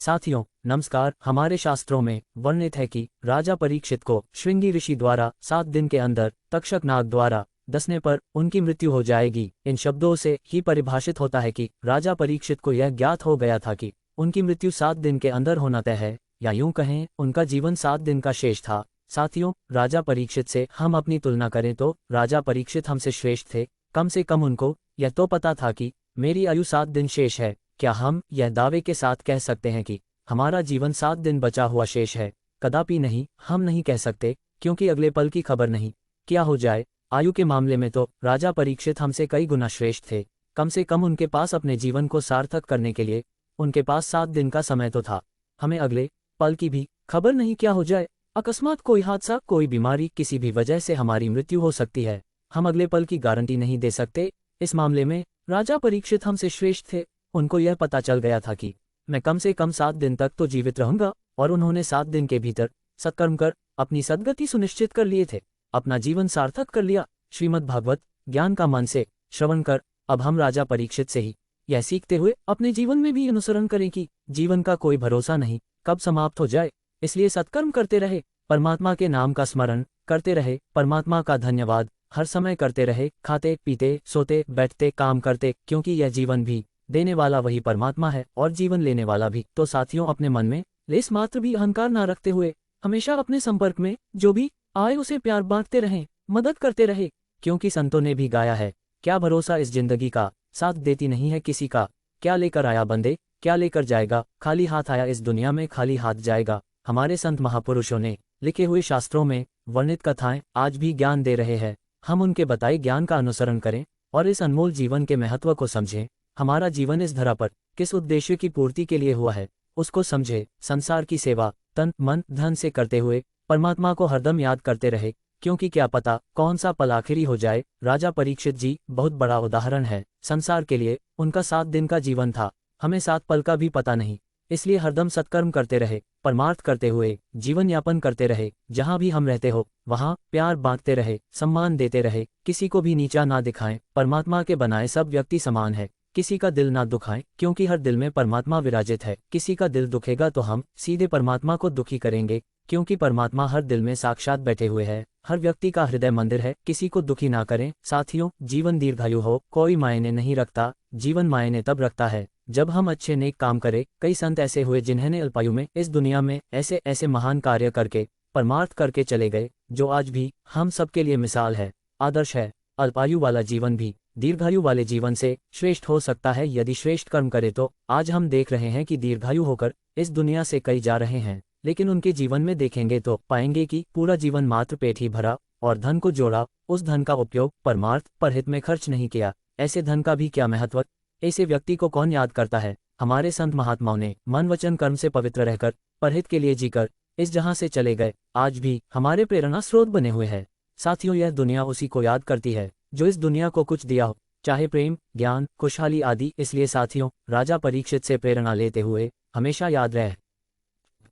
साथियों नमस्कार। हमारे शास्त्रों में वर्णित है कि राजा परीक्षित को श्रृंगी ऋषि द्वारा 7 दिन के अंदर तक्षक नाग द्वारा डसने पर उनकी मृत्यु हो जाएगी। इन शब्दों से ही परिभाषित होता है कि राजा परीक्षित को यह ज्ञात हो गया था कि उनकी मृत्यु 7 दिन के अंदर होना तय है, या यूं कहें उनका जीवन 7 दिन का शेष था। साथियों, राजा परीक्षित से हम अपनी तुलना करें तो राजा परीक्षित हमसे श्रेष्ठ थे। कम से कम उनको यह तो पता था कि मेरी आयु 7 दिन शेष है। क्या हम यह दावे के साथ कह सकते हैं कि हमारा जीवन 7 दिन बचा हुआ शेष है? कदापि नहीं, हम नहीं कह सकते, क्योंकि अगले पल की खबर नहीं क्या हो जाए। आयु के मामले में तो राजा परीक्षित हमसे कई गुना श्रेष्ठ थे। कम से कम उनके पास अपने जीवन को सार्थक करने के लिए उनके पास 7 दिन का समय तो था। हमें अगले पल की भी खबर नहीं क्या हो जाए। अकस्मात कोई हादसा, कोई बीमारी, किसी भी वजह से हमारी मृत्यु हो सकती है। हम अगले पल की गारंटी नहीं दे सकते। इस मामले में राजा परीक्षित हमसे श्रेष्ठ थे। उनको यह पता चल गया था कि मैं कम से कम 7 दिन तक तो जीवित रहूंगा, और उन्होंने 7 दिन के भीतर सत्कर्म कर अपनी सद्गति सुनिश्चित कर लिए थे, अपना जीवन सार्थक कर लिया। श्रीमद् भागवत ज्ञान का मन से श्रवण कर अब हम राजा परीक्षित से ही यह सीखते हुए अपने जीवन में भी अनुसरण करें कि जीवन का कोई भरोसा नहीं कब समाप्त हो जाए। इसलिए सत्कर्म करते रहे, परमात्मा के नाम का स्मरण करते रहे, परमात्मा का धन्यवाद हर समय करते रहे, खाते पीते सोते बैठते काम करते, क्योंकि यह जीवन भी देने वाला वही परमात्मा है और जीवन लेने वाला भी। तो साथियों, अपने मन में लेस मात्र भी अहंकार ना रखते हुए हमेशा अपने संपर्क में जो भी आए उसे प्यार बांटते रहें, मदद करते रहे, क्योंकि संतों ने भी गाया है, क्या भरोसा इस जिंदगी का, साथ देती नहीं है किसी का। क्या लेकर आया बंदे, क्या लेकर जाएगा, खाली हाथ आया इस दुनिया में खाली हाथ जाएगा। हमारे संत महापुरुषों ने लिखे हुए शास्त्रों में वर्णित कथाएं आज भी ज्ञान दे रहे हैं। हम उनके बताए ज्ञान का अनुसरण करें और इस अनमोल जीवन के महत्व को समझें। हमारा जीवन इस धरा पर किस उद्देश्य की पूर्ति के लिए हुआ है उसको समझे। संसार की सेवा तन मन धन से करते हुए परमात्मा को हरदम याद करते रहे, क्योंकि क्या पता कौन सा पल आखिरी हो जाए। राजा परीक्षित जी बहुत बड़ा उदाहरण है। संसार के लिए उनका 7 दिन का जीवन था, हमें 7 पल का भी पता नहीं। इसलिए हरदम सत्कर्म करते रहे, परमार्थ करते हुए जीवन यापन करते रहे। जहां भी हम रहते हो वहां प्यार बांटते रहे, सम्मान देते रहे, किसी को भी नीचा ना दिखाएं। परमात्मा के बनाए सब व्यक्ति समान है, किसी का दिल ना दुखाएं, क्योंकि हर दिल में परमात्मा विराजित है। किसी का दिल दुखेगा तो हम सीधे परमात्मा को दुखी करेंगे, क्योंकि परमात्मा हर दिल में साक्षात बैठे हुए हैं। हर व्यक्ति का हृदय मंदिर है, किसी को दुखी ना करें। साथियों, जीवन दीर्घायु हो कोई मायने नहीं रखता, जीवन मायने तब रखता है जब हम अच्छे नेक काम करें। कई संत ऐसे हुए जिन्होंने अल्पायु में इस दुनिया में ऐसे ऐसे महान कार्य करके परमार्थ करके चले गए, जो आज भी हम सबके लिए मिसाल है, आदर्श है। अल्पायु वाला जीवन भी दीर्घायु वाले जीवन से श्रेष्ठ हो सकता है यदि श्रेष्ठ कर्म करे तो। आज हम देख रहे हैं कि दीर्घायु होकर इस दुनिया से कई जा रहे हैं, लेकिन उनके जीवन में देखेंगे तो पाएंगे कि पूरा जीवन मात्र पेट ही भरा और धन को जोड़ा, उस धन का उपयोग परमार्थ परहित में खर्च नहीं किया। ऐसे धन का भी क्या महत्व, ऐसे व्यक्ति को कौन याद करता है। हमारे संत महात्माओं ने मन वचन कर्म से पवित्र रहकर परहित के लिए जीकर इस जहां से चले गए, आज भी हमारे प्रेरणा स्रोत बने हुए हैं। साथियों, यह दुनिया उसी को याद करती है जो इस दुनिया को कुछ दिया हो, चाहे प्रेम, ज्ञान, खुशहाली आदि। इसलिए साथियों, राजा परीक्षित से प्रेरणा लेते हुए हमेशा याद रहे,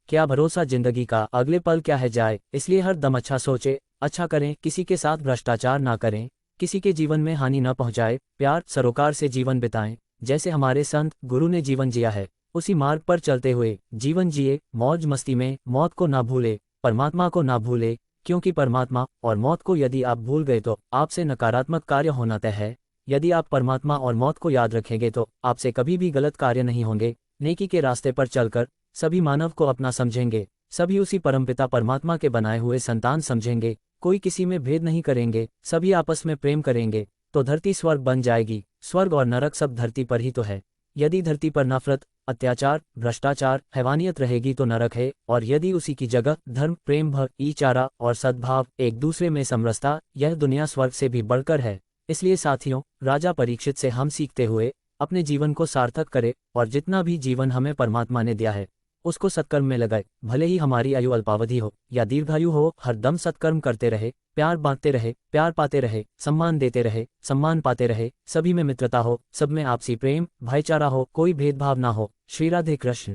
क्या भरोसा जिंदगी का, अगले पल क्या है जाए। इसलिए हर दम अच्छा सोचे, अच्छा करें, किसी के साथ भ्रष्टाचार ना करें, किसी के जीवन में हानि न पहुंचाए, प्यार सरोकार से जीवन बिताएं। जैसे हमारे संत गुरु ने जीवन जिया है, उसी मार्ग पर चलते हुए जीवन जिए। मौज मस्ती में मौत को ना भूले, परमात्मा को ना भूले, क्योंकि परमात्मा और मौत को यदि आप भूल गए तो आपसे नकारात्मक कार्य होना तय है। यदि आप परमात्मा और मौत को याद रखेंगे तो आपसे कभी भी गलत कार्य नहीं होंगे। नेकी के रास्ते पर चलकर सभी मानव को अपना समझेंगे, सभी उसी परमपिता परमात्मा के बनाए हुए संतान समझेंगे, कोई किसी में भेद नहीं करेंगे, सभी आपस में प्रेम करेंगे, तो धरती स्वर्ग बन जाएगी। स्वर्ग और नरक सब धरती पर ही तो है। यदि धरती पर नफरत, अत्याचार, भ्रष्टाचार, हैवानियत रहेगी तो नरक है, और यदि उसी की जगह धर्म, प्रेम, भाईचारा और सद्भाव एक दूसरे में समरसता, यह दुनिया स्वर्ग से भी बढ़कर है। इसलिए साथियों, राजा परीक्षित से हम सीखते हुए अपने जीवन को सार्थक करें और जितना भी जीवन हमें परमात्मा ने दिया है उसको सत्कर्म में लगाए। भले ही हमारी आयु अल्पावधि हो या दीर्घायु हो, हर दम सत्कर्म करते रहे, प्यार बांटते रहे, प्यार पाते रहे, सम्मान देते रहे, सम्मान पाते रहे, सभी में मित्रता हो, सब में आपसी प्रेम भाईचारा हो, कोई भेदभाव ना हो। श्री राधे कृष्ण।